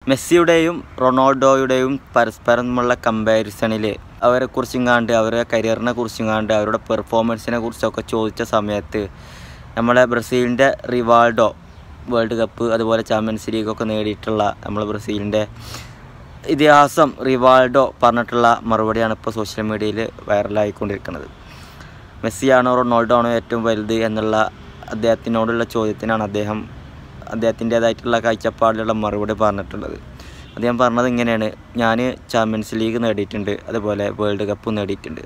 മെസ്സിയുടെയും റൊണാൾഡോയുടെയും പരസ്പരമുള്ള കമ്പാരിസണിൽ അവരെക്കുറിച്ചും കണ്ട് അവരുടെ കരിയറിനെ കുറിച്ചും കണ്ട് അവരുടെ പെർഫോമൻസിനെ കുറിച്ചൊക്കെ ചോദിച്ച സമയത്ത് നമ്മളെ ബ്രസീലിൻ്റെ റിവാൾഡോ വേൾഡ് കപ്പ് അതുപോലെ ചാമ്പ്യൻസ് ലീഗൊക്കെ നേടിയിട്ടുള്ള നമ്മളെ ബ്രസീലിൻ്റെ ഇതിഹാസം റിവാൾഡോ പറഞ്ഞിട്ടുള്ള മറുപടിയാണ് ഇപ്പോൾ സോഷ്യൽ മീഡിയയിൽ വൈറലായിക്കൊണ്ടിരിക്കുന്നത്. മെസ്സിയാണോ റൊണാൾഡോ ആണോ ഏറ്റവും വലുത് എന്നുള്ള അദ്ദേഹത്തിനോടുള്ള ചോദ്യത്തിനാണ് അദ്ദേഹത്തിൻ്റേതായിട്ടുള്ള കാഴ്ചപ്പാടിലുള്ള മറുപടി പറഞ്ഞിട്ടുള്ളത്. അദ്ദേഹം പറഞ്ഞത് ഇങ്ങനെയാണ്: ഞാൻ ചാമ്പ്യൻസ് ലീഗ് നേടിയിട്ടുണ്ട്, അതുപോലെ വേൾഡ് കപ്പ് നേടിയിട്ടുണ്ട്.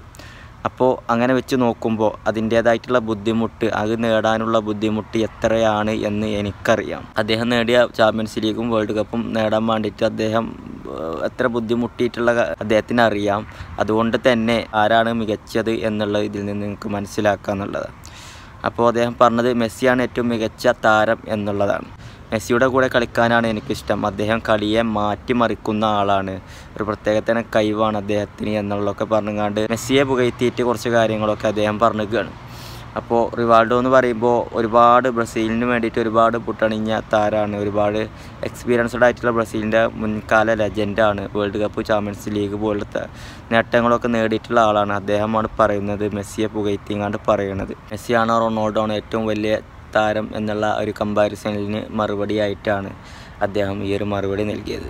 അപ്പോൾ അങ്ങനെ വെച്ച് നോക്കുമ്പോൾ അതിൻ്റേതായിട്ടുള്ള ബുദ്ധിമുട്ട്, അത് നേടാനുള്ള ബുദ്ധിമുട്ട് എത്രയാണ് എന്ന് എനിക്കറിയാം. അദ്ദേഹം നേടിയ ചാമ്പ്യൻസ് ലീഗും വേൾഡ് കപ്പും നേടാൻ വേണ്ടിയിട്ട് അദ്ദേഹം എത്ര ബുദ്ധിമുട്ടിയിട്ടുള്ള അദ്ദേഹത്തിന് അറിയാം. അതുകൊണ്ട് തന്നെ ആരാണ് മികച്ചത് എന്നുള്ളത് ഇതിൽ നിന്ന് നിങ്ങൾക്ക് മനസ്സിലാക്കുക എന്നുള്ളതാണ്. അപ്പോൾ അദ്ദേഹം പറഞ്ഞത് മെസ്സിയാണ് ഏറ്റവും മികച്ച താരം എന്നുള്ളതാണ്. മെസ്സിയുടെ കൂടെ കളിക്കാനാണ് എനിക്കിഷ്ടം. അദ്ദേഹം കളിയെ മാറ്റിമറിക്കുന്ന ആളാണ്, ഒരു പ്രത്യേകതരം കഴിവാണ് അദ്ദേഹത്തിന് എന്നുള്ളതൊക്കെ പറഞ്ഞുകൊണ്ട് മെസ്സിയെ പുകഴ്ത്തിയിട്ട് കുറച്ച് കാര്യങ്ങളൊക്കെ അദ്ദേഹം പറഞ്ഞിരിക്കുകയാണ്. അപ്പോൾ റിവാൾഡോ എന്ന് പറയുമ്പോൾ ഒരുപാട് ബ്രസീലിന് വേണ്ടിയിട്ട് ഒരുപാട് പുട്ടണിഞ്ഞ താരമാണ്, ഒരുപാട് എക്സ്പീരിയൻസ്ഡ് ആയിട്ടുള്ള ബ്രസീലിൻ്റെ മുൻകാല ലെജൻഡാണ്. വേൾഡ് കപ്പ്, ചാമ്പ്യൻസ് ലീഗ് പോലത്തെ നേട്ടങ്ങളൊക്കെ നേടിയിട്ടുള്ള ആളാണ്. അദ്ദേഹമാണ് പറയുന്നത്, മെസ്സിയെ പുകഴ്ത്തിങ്ങാണ്ട് പറയുന്നത്. മെസ്സിയാണോ റൊണാൾഡോ ആണോ ഏറ്റവും വലിയ താരം എന്നുള്ള ഒരു കമ്പാരിസണിന് മറുപടിയായിട്ടാണ് അദ്ദേഹം ഈ ഒരു മറുപടി നൽകിയത്.